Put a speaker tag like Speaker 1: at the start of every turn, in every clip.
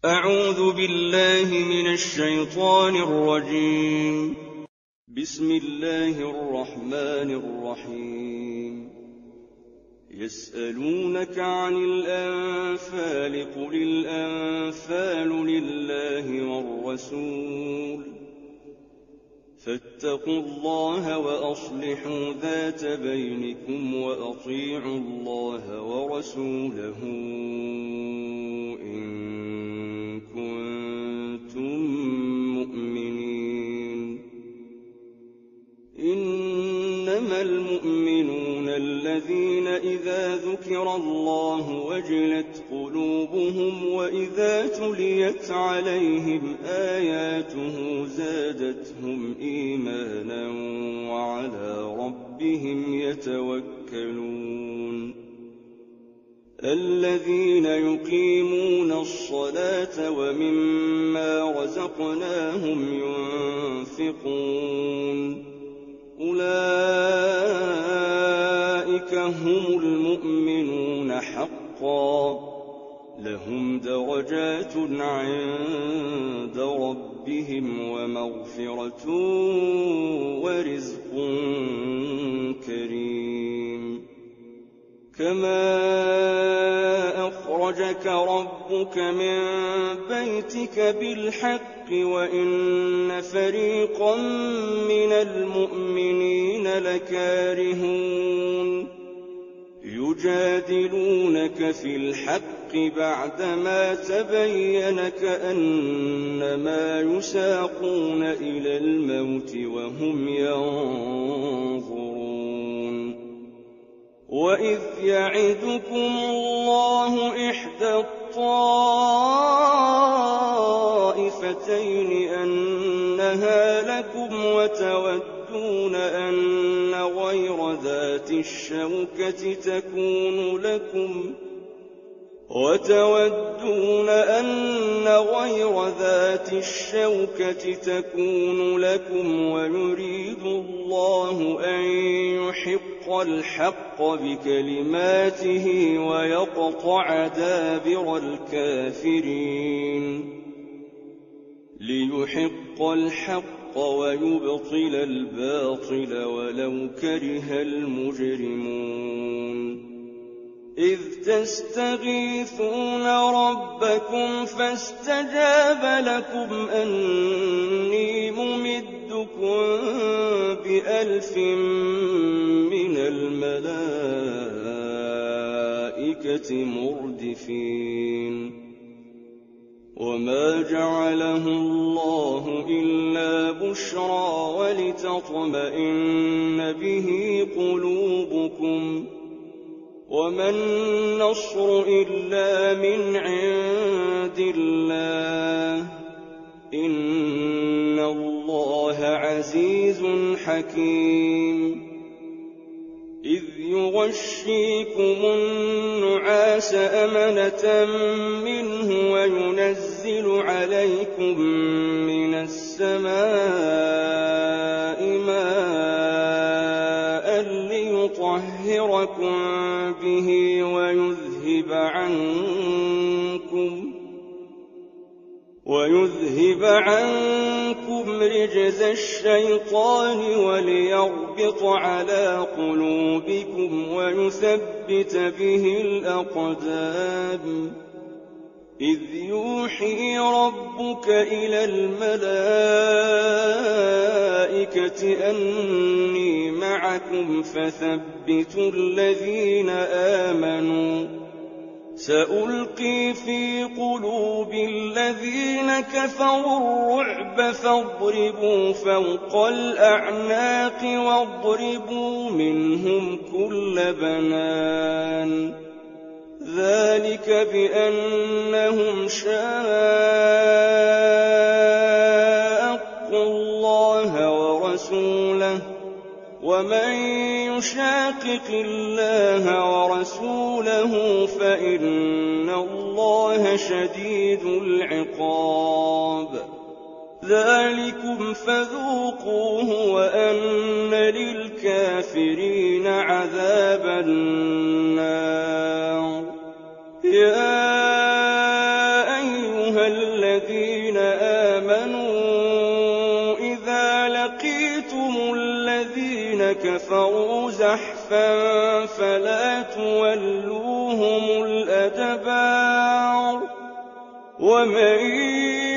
Speaker 1: أعوذ بالله من الشيطان الرجيم. بسم الله الرحمن الرحيم. يسألونك عن الأنفال قل الأنفال لله والرسول فاتقوا الله وأصلحوا ذات بينكم وأطيعوا الله ورسوله إن كنتم مؤمنين. إنما المؤمنون الذين إذا ذكر الله وجلت قلوبهم وإذا تليت عليهم آياته زادتهم إيمانا وعلى ربهم يتوكلون. الذين يقيمون الصلاة ومما رزقناهم ينفقون أولئك هم المؤمنون حقا لهم درجات عند ربهم ومغفرة ورزق كريم. كما أخرجك ربك من بيتك بالحق وإن فريقا من المؤمنين لكارهون يجادلونك في الحق بعدما تبين كأنما يساقون إلى الموت وهم ينظرون. وإذ يعدكم الله إحدى الطائفتين أنها لكم وتودون أن غير ذات الشوكة تكون لكم ويريد الله أن يحق الحق بكلماته ويقطع دابر الكافرين. ليحق الحق ويبطل الباطل ولو كره المجرمون. إذ تستغيثون ربكم فاستجاب لكم أني ممدكم ب1000 من الملائكة مردفين. وما جعله الله إلا بشرى ولتطمئن به قلوبكم وما النصر إلا من عند الله إن الله عزيز حكيم. إذ يغشيكم النعاس أمنة منه وينزل عليكم من السماء ماء ليطهركم به ويذهب عنكم رجز الشيطان وليربط على قلوبكم ويثبت به الأقدام. إذ يوحي ربك إلى الملائكة أني معكم فثبتوا الذين آمنوا سألقي في قلوب الذين كفروا الرعب فاضربوا فوق الأعناق واضربوا منهم كل بنان. ذلك بأنهم شاقوا الله ورسوله ومن يشاقق الله ورسوله فإن الله شديد العقاب. ذلكم فذوقوه وأن للكافرين عذاب النار. يا أيها الذين آمنوا إذا لقيتم الذين كفروا زحفا فلا تولوهم الأدبار ومن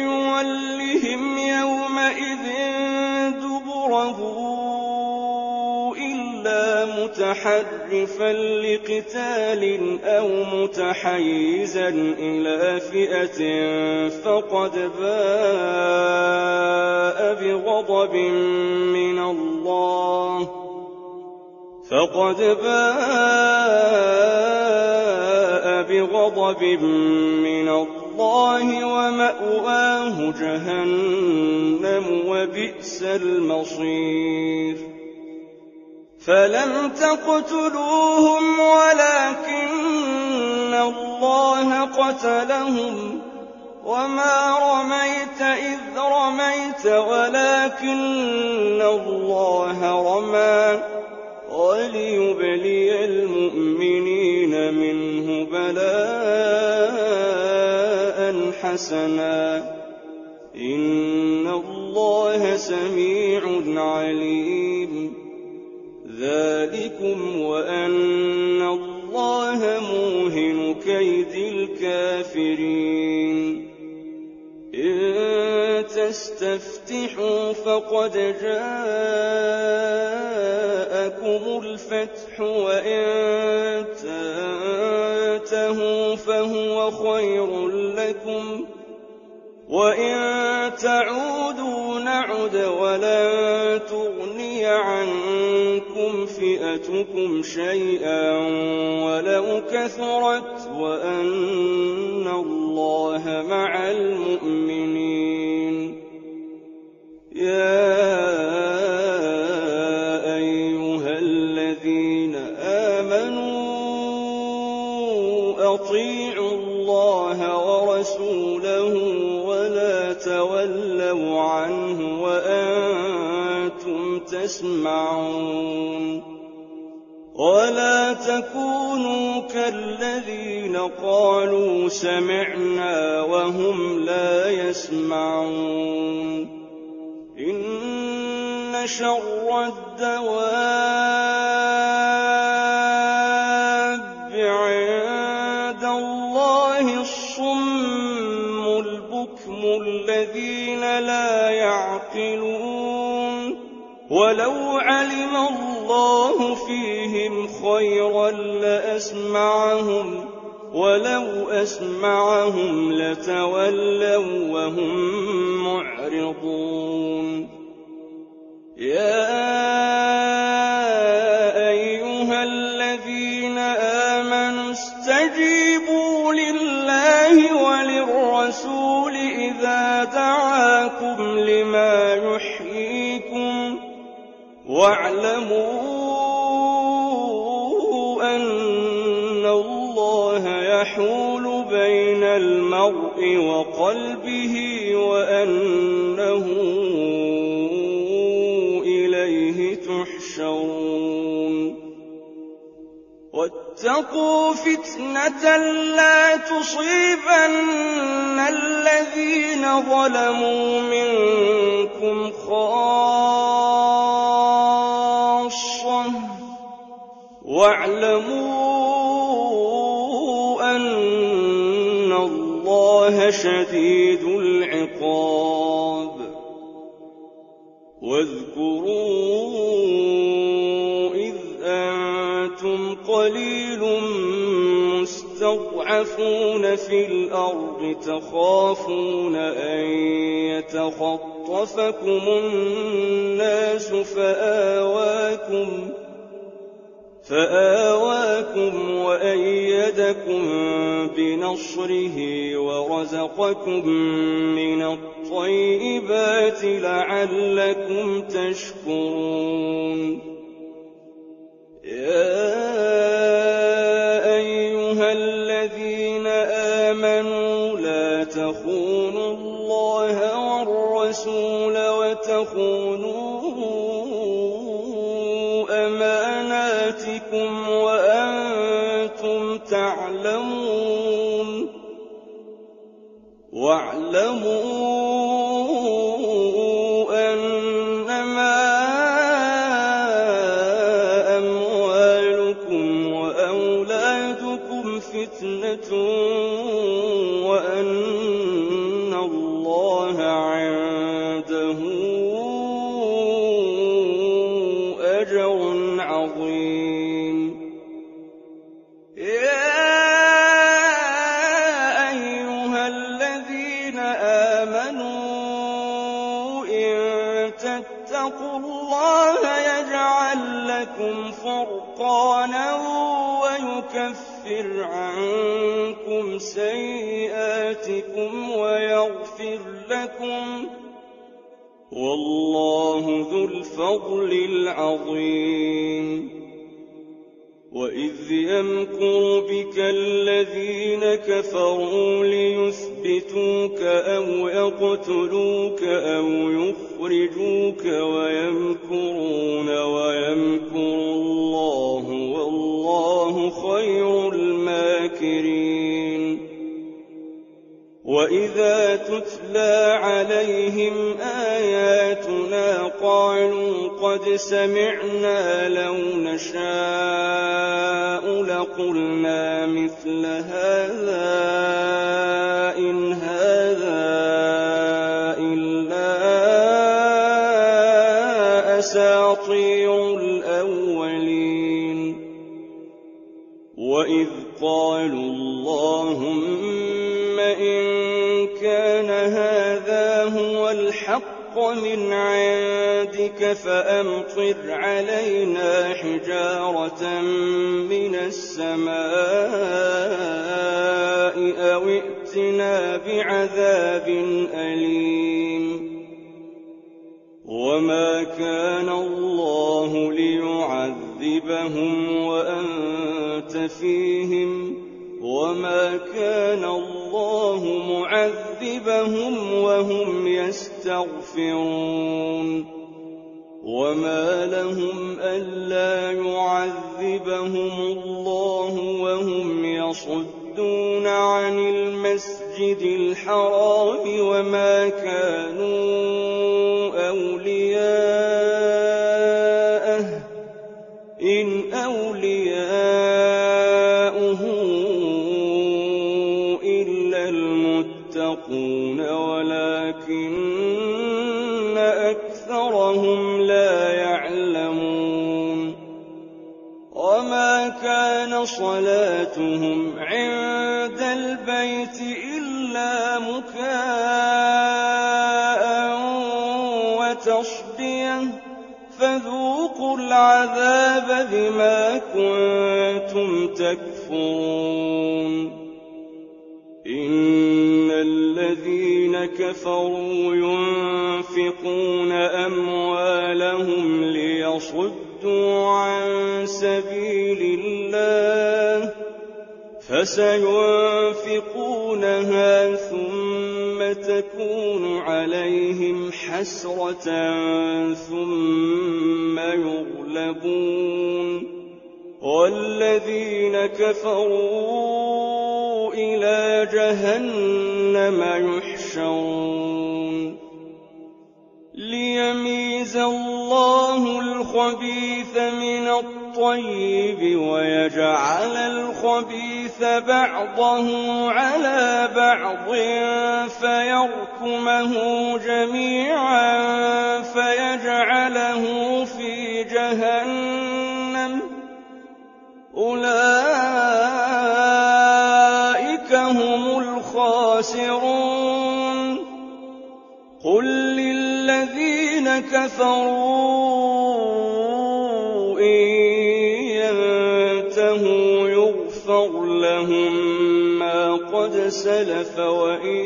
Speaker 1: يولهم يومئذ دبره إلا متحرفا لقتال أو متحيزا إلى فئة فقد باء بغضب من الله ومأواه جهنم وبئس المصير فلم تقتلوهم ولكن الله قتلهم وما رميت إذ رميت ولكن الله رمى وليبلي المؤمنين منه بلاء حسنا إن الله سميع عليم ذلكم وأن الله موهن كيد الكافرين إن تستفتحوا فقد جاءكم الفتح وإن تنتهوا فهو خير لكم وإن تعودوا نعد ولن تغني عنكم فئتكم شيئا ولو كثرت وأن الله مع المؤمنين يا أيها الذين آمنوا أطيعوا الله ورسوله ولا تولوا عنه وأنتم تسمعون ولا تكونوا كالذين قالوا سمعنا وهم لا يسمعون إن شر الدواب عند الله الصم البكم الذين لا يعقلون ولو علم الله فيهم خيرا لأسمعهم ولو أسمعهم لتولوا وهم معرضون يا أيها الذين آمنوا استجيبوا لله وللرسول إذا دعاكم لما يحييكم واعلموا أن الله يحول بين المرء وقلبه وأنه إليه تحشرون واتقوا فتنة لا تصيبن الذين ظلموا منكم خاصة واعلموا أن الله شديد العقاب واذكروا إذ أنتم قليل مستضعفون في الأرض تخافون أن يتخطفكم الناس فآواكم وأيدكم بنصره ورزقكم من الطيبات لعلكم تشكرون يا أيها الذين آمنوا لا تخونوا الله والرسول وتخونوا أماناتكم واعلموا أنما أموالكم وأولادكم فتنة وأن الله عنده أجر عظيم. يا أيها الذين آمنوا إن تتقوا الله يجعل لكم فرقانا ويكفر عنكم سيئاتكم ويغفر لكم، والله ذو الفضل العظيم. وإذ يمكر بك الذين كفروا ليثبتوك أو يقتلوك أو يخرجوك ويمكرون ويمكر الله والله خير الماكرين. وإذا تتلى عليهم آياتنا قالوا قد سمعنا لو نشاء لقلنا مثل هذا إن هذا إلا أساطير الأولين. وإذ قالوا اللهم إن كان هذا هو الحق من عندك فأمطر علينا حجارة من السماء أو ائتنا بعذاب أليم. وما كان الله ليعذبهم وأنت فيهم وما كان الله معذبهم وهم يستغفرون. وما لهم ألا يعذبهم الله وهم يصدون عن المسجد الحرام وما كانوا أولياءه إن أولياؤه إلا المتقون ولكن أكثرهم لا يعلمون. وما كان صلاتهم عند البيت إلا مكاء وتصدية فذوقوا العذاب بما كنتم تكفرون. إن الذين كفروا ينفقون أموالهم ليصدوا عن سبيل الله فسينفقونها ثم تكون عليهم حسرة ثم يغلبون والذين كفروا إلى جهنم يحشرون. ليميز الله الخبيث من الطيب ويجعل الخبيث بعضه على بعض فيركمه جميعا فيجعله في جهنم أولئك هم الخاسرون. قل للذين كفروا إن ينتهوا يغفر لهم ما قد سلف وإن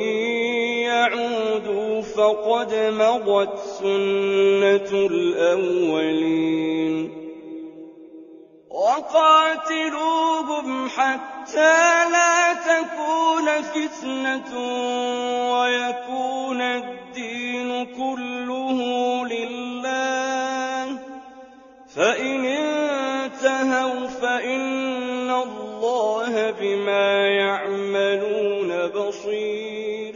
Speaker 1: يعودوا فقد مضت سنة الأولين. وقاتلوهم حتى لا تكون فتنة ويكون الدين كله لله فإن انتهوا فإن الله بما يعملون بصير.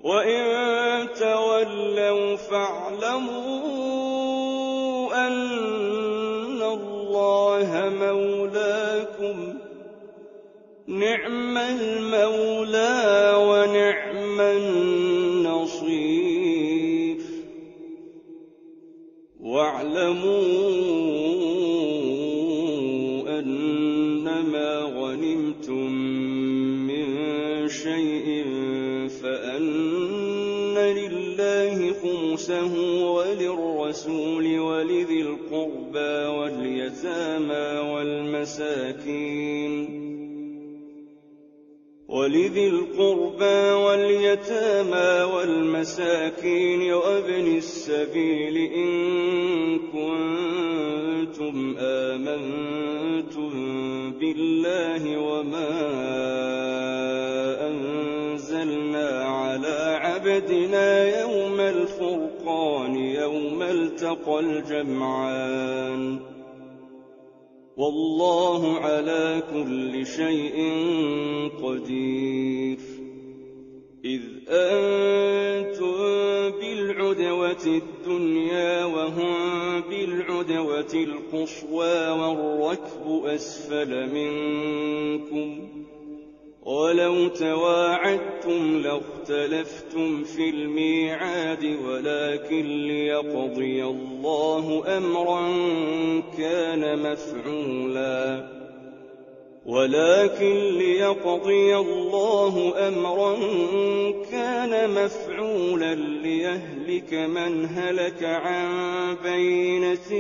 Speaker 1: وإن تولوا فاعلموا أن الله مولاكم نعم المولى ونعم النصير واعلموا أنما غنمتم من شيء فأن لله خمسه وللرسول ولذي القربى واليتامى والمساكين وابن السبيل إن كنتم آمنتم بالله وما أنزلنا على عبدنا يوم الفرقان يوم التقى الجمعان والله على كل شيء قدير إذ أنتم بالعدوة الدنيا وهم بالعدوة القصوى والركب أسفل منكم ولو تواعدتم لاختلفتم في الميعاد ولكن ليقضي الله أمرا كان مفعولا ليهلك من هلك عن بينة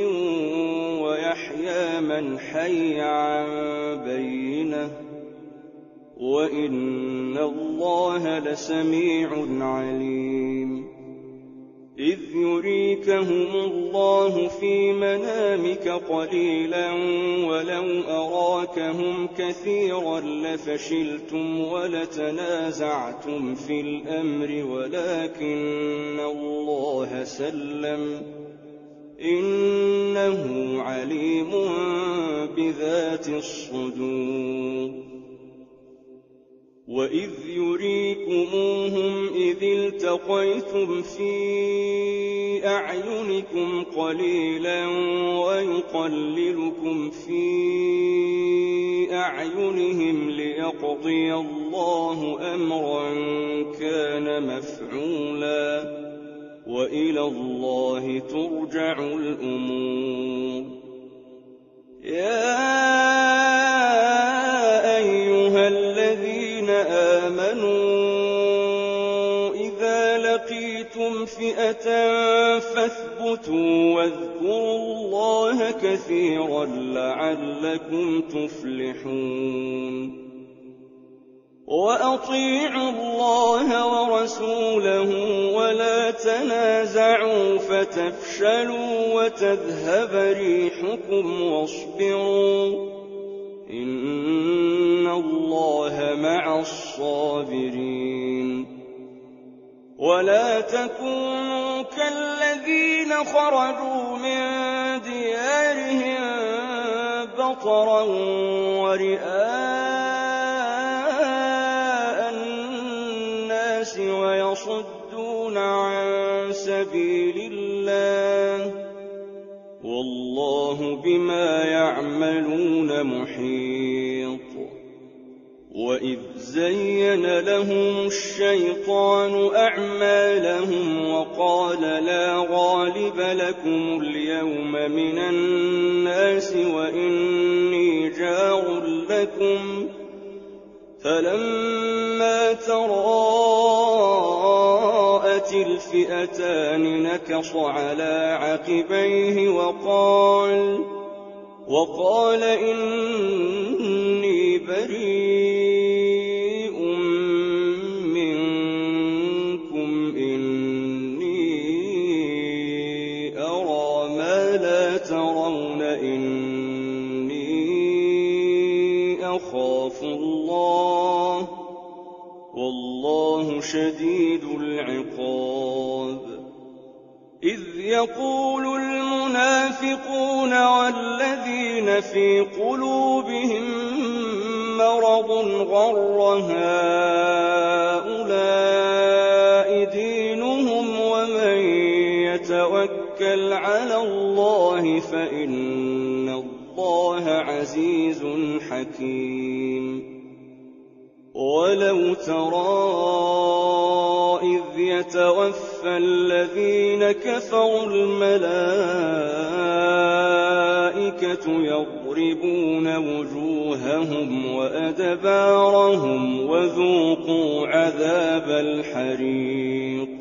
Speaker 1: ويحيى من حي عن بينة وإن الله لسميع عليم إذ يريكهم الله في منامك قليلا ولو أراكهم كثيرا لفشلتم ولتنازعتم في الأمر ولكن الله سلم إنه عليم بذات الصدور وإذ يريكموهم إذ التقيتم في أعينكم قليلا ويقللكم في أعينهم ليقضي الله أمرا كان مفعولا وإلى الله ترجع الأمور يا أيها الذين آمنوا إذا لقيتم فئة فاثبتوا واذكروا الله كثيرا لعلكم تفلحون وأطيعوا الله ورسوله ولا تنازعوا فتفشلوا وتذهب ريحكم واصبروا إن الله مع الصابرين ولا تكونوا كالذين خرجوا من ديارهم بطرا ورئاء الناس ويصدون عن سبيل الله والله بما يعملون محيط وإذ زين لهم الشيطان أعمالهم وقال لا غالب لكم اليوم من الناس وإني جار لكم فلما تراءت الفئتان نكص على عقبيه وقال إني بريء منكم إني أرى ما لا ترون إني أخاف الله والله شديد العقاب إذ يقول المنافقون والذين في قلوبهم مرض غر هؤلاء يتوكل على الله فإن الله عزيز حكيم. ولو ترى إذ يتوفى الذين كفروا الملائكة يضربون وجوههم وأدبارهم وذوقوا عذاب الحريق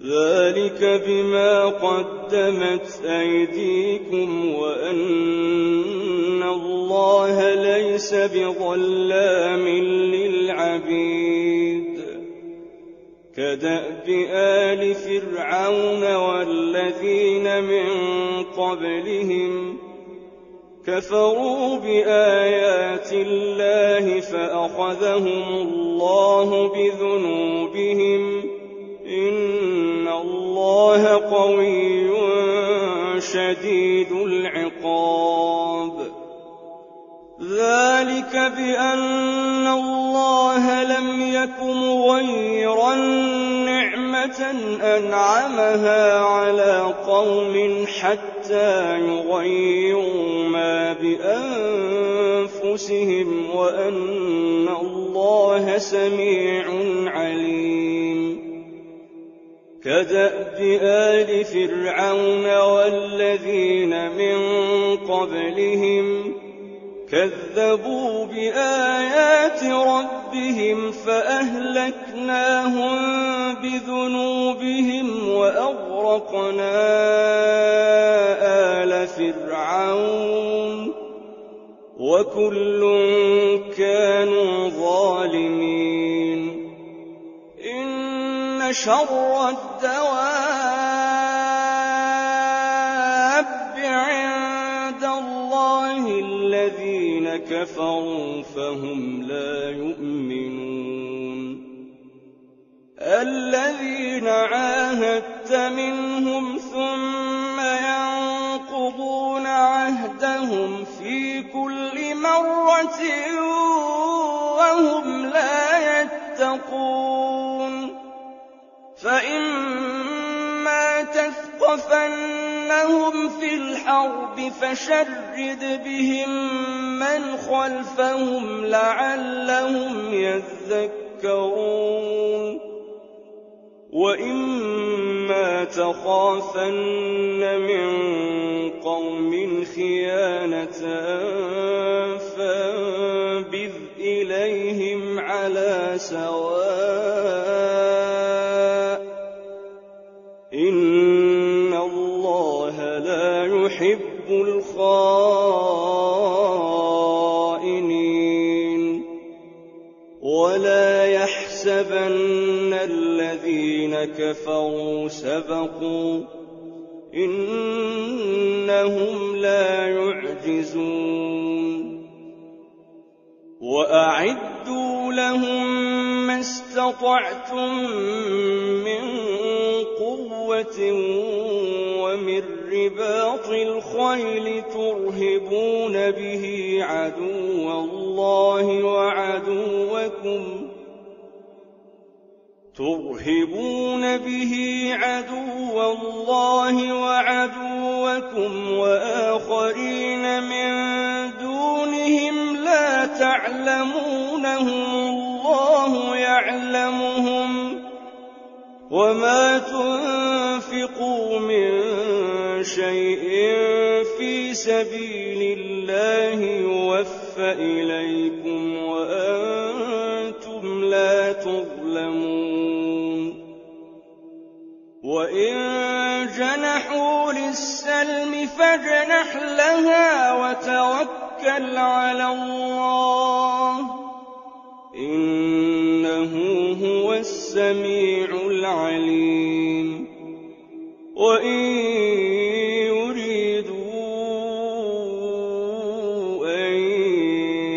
Speaker 1: ذلك بما قدمت أيديكم وأن الله ليس بظلام للعبيد. كدأب آل فرعون والذين من قبلهم كفروا بآيات الله فأخذهم الله بذنوبهم إن الله قوي شديد العقاب. ذلك بأن الله لم يك مغيرا نعمة أنعمها على قوم حتى يغيروا ما بأنفسهم وأن الله سميع عليم. كدأب آل فرعون والذين من قبلهم كذبوا بآيات ربهم فأهلكناهم بذنوبهم وأغرقنا آل فرعون وكل كانوا ظالمين. إن شر الدواب عند الله الذين كفروا فهم لا يؤمنون. الذين عاهدت منهم ثم ينقضون عهدهم في كل مرة وهم لا يتقون. فإما تثقفنهم في الحرب فشرد بهم من خلفهم لعلهم يذكرون. وإما تخافن من قوم خيانة فانبذ إليهم على سواء إن الله لا يحب الخائنين. ولا يحسبن الذين كفروا سبقوا إنهم لا يعجزون. وأعدوا لهم ما استطعتم من قوة ومن رباط الخيل ترهبون به عدو الله وعدوكم وآخرين من دونهم لا تعلمونهم الله يعلمهم. وما تنفقوا من شيء في سبيل الله يوفى إليكم وأنتم لا تظلمون. وإن جنحوا للسلم فاجنح لها وتوكل على الله إنه هو السميع العليم. وإن يريدوا أن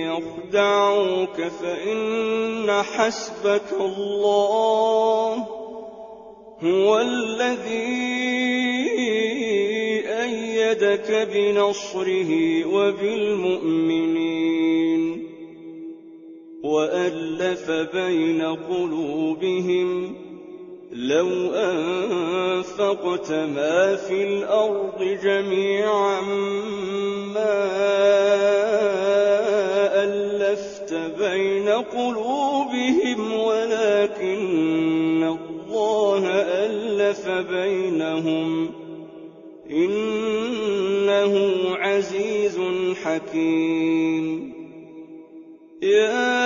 Speaker 1: يخدعوك فإن حسبك الله هو الذي أيدك بنصره وبالمؤمنين وألف بين قلوبهم لو أنفقت ما في الأرض جميعا ما ألفت بين قلوبهم ولكن الله ألف بينهم إنه عزيز حكيم. يا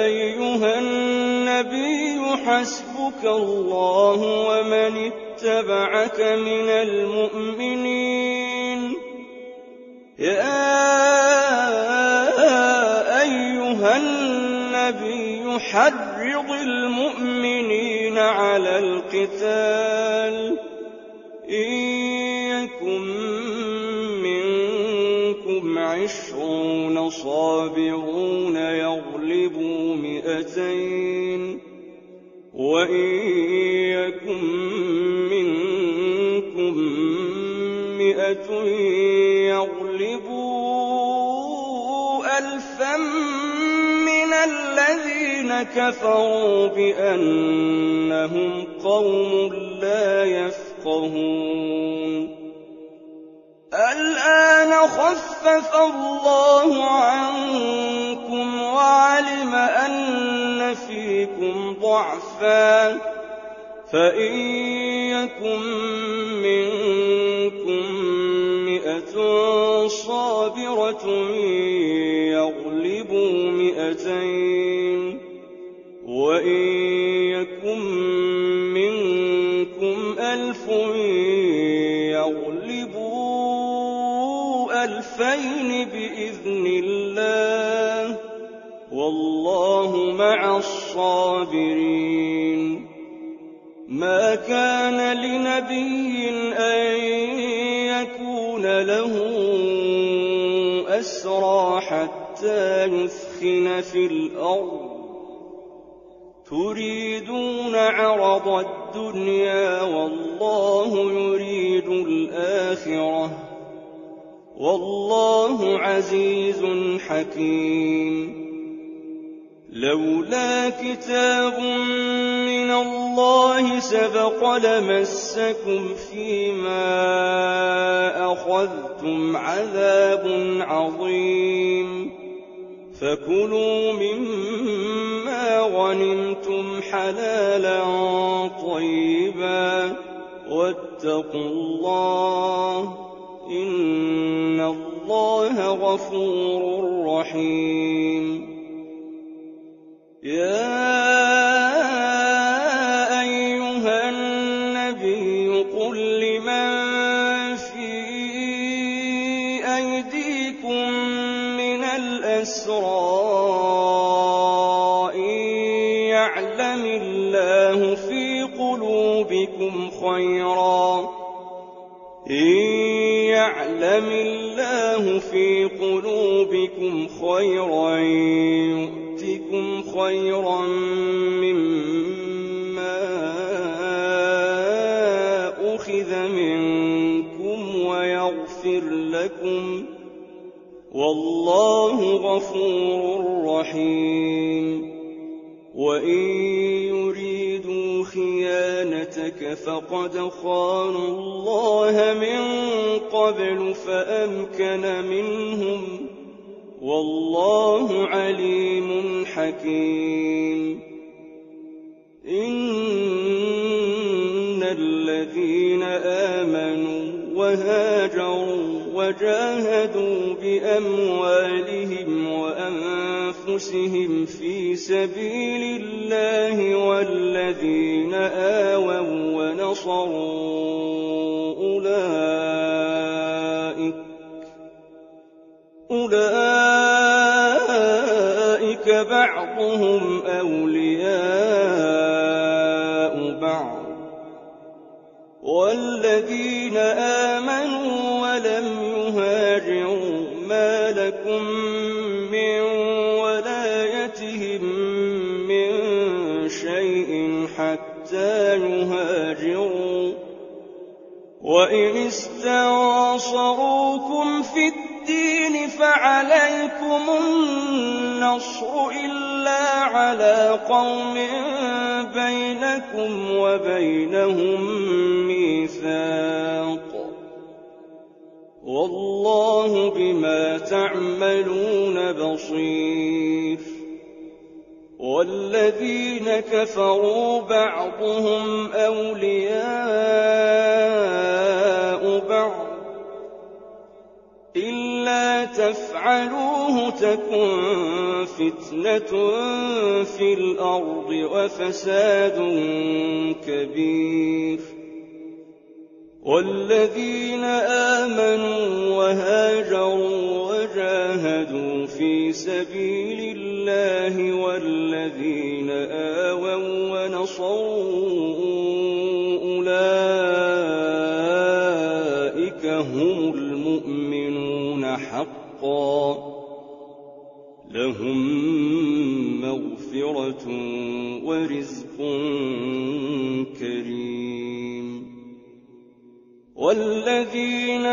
Speaker 1: أيها النبي حسبك الله ومن اتبعك من المؤمنين. يا أيها النبي حرض المؤمنين على القتال إن يكن منكم 20 صابرون يغلبوا 200 وإن يكن منكم 100 يغلبوا 1000 من الذين كفروا بأنهم قوم لا يفقهون. الآن خفف الله عنكم وعلم أن فيكم ضعفا فإن يكن منكم 100 صابرة يغلبوا 200 وإن يكن منكم 1000 يغلبوا 2000 بإذن الله والله مع الصابرين. ما كان لنبي أن يكون له أسرى حتى يثخن في الأرض تريدون عرض الدنيا والله يريد الآخرة والله عزيز حكيم. لولا كتاب من الله سبق لمسكم فيما أخذتم عذاب عظيم فكلوا مما غنمتم حلالا طيبا واتقوا الله إن الله غفور رحيم. يا أيها النبي قل لمن في أيديكم من الأسرى إن يعلم الله في قلوبكم خيرا يؤتكم خيرا مما أخذ منكم ويغفر لكم والله غفور رحيم. وإن يريدوا خيانتك فقد خانوا الله من قبل فأمكن منهم والله عليم حكيم. إن الذين آمنوا وهاجروا وجاهدوا بأموالهم وأنفسهم في سبيل الله والذين آووا ونصروا أولئك بعضهم أولياء بعض والذين آمنوا ولم يهاجروا ما لكم من ولايتهم من شيء حتى يهاجروا وإن استنصروكم في الدين فعليكم النصر إلا إِلَّا عَلَىٰ قَوْمٍ بَيْنَكُمْ وَبَيْنَهُم مِّيثَاقٌ ۗ وَاللَّهُ بِمَا تَعْمَلُونَ بَصِيرٌ. وَالَّذِينَ كَفَرُوا بَعْضُهُمْ أَوْلِيَاءُ بَعْضٍ إِلَّا تَفْعَلُوهُ تَكُن فِتْنَةٌ فِي الْأَرْضِ وَفَسَادٌ كَبِيرٌ. وَالَّذِينَ آمَنُوا وَهَاجَرُوا وَجَاهَدُوا فِي سَبِيلِ اللَّهِ وَالَّذِينَ آوَوا وَّنَصَرُوا أُولَٰئِكَ هُمُ الْمُؤْمِنُونَ حَقًّا ۚ لَّهُم مَّغْفِرَةٌ وَرِزْقٌ كَرِيمٌ. وَالَّذِينَ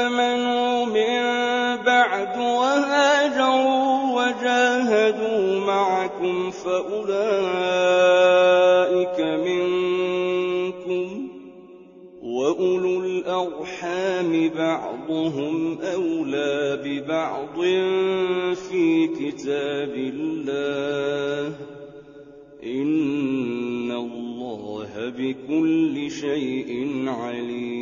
Speaker 1: آمَنُوا مِن بَعْدُ وَهَاجَرُوا وَجَاهَدُوا مَعَكُمْ فَأُولَٰئِكَ مِنكُمْ ۚ وَأُولُو الْأَرْحَامِ بَعْضُهُمْ أَوْلَىٰ بِبَعْضٍ فِي كِتَابِ اللَّهِ ۗ إِنَّ اللَّهَ بِكُلِّ شَيْءٍ عَلِيمٌ.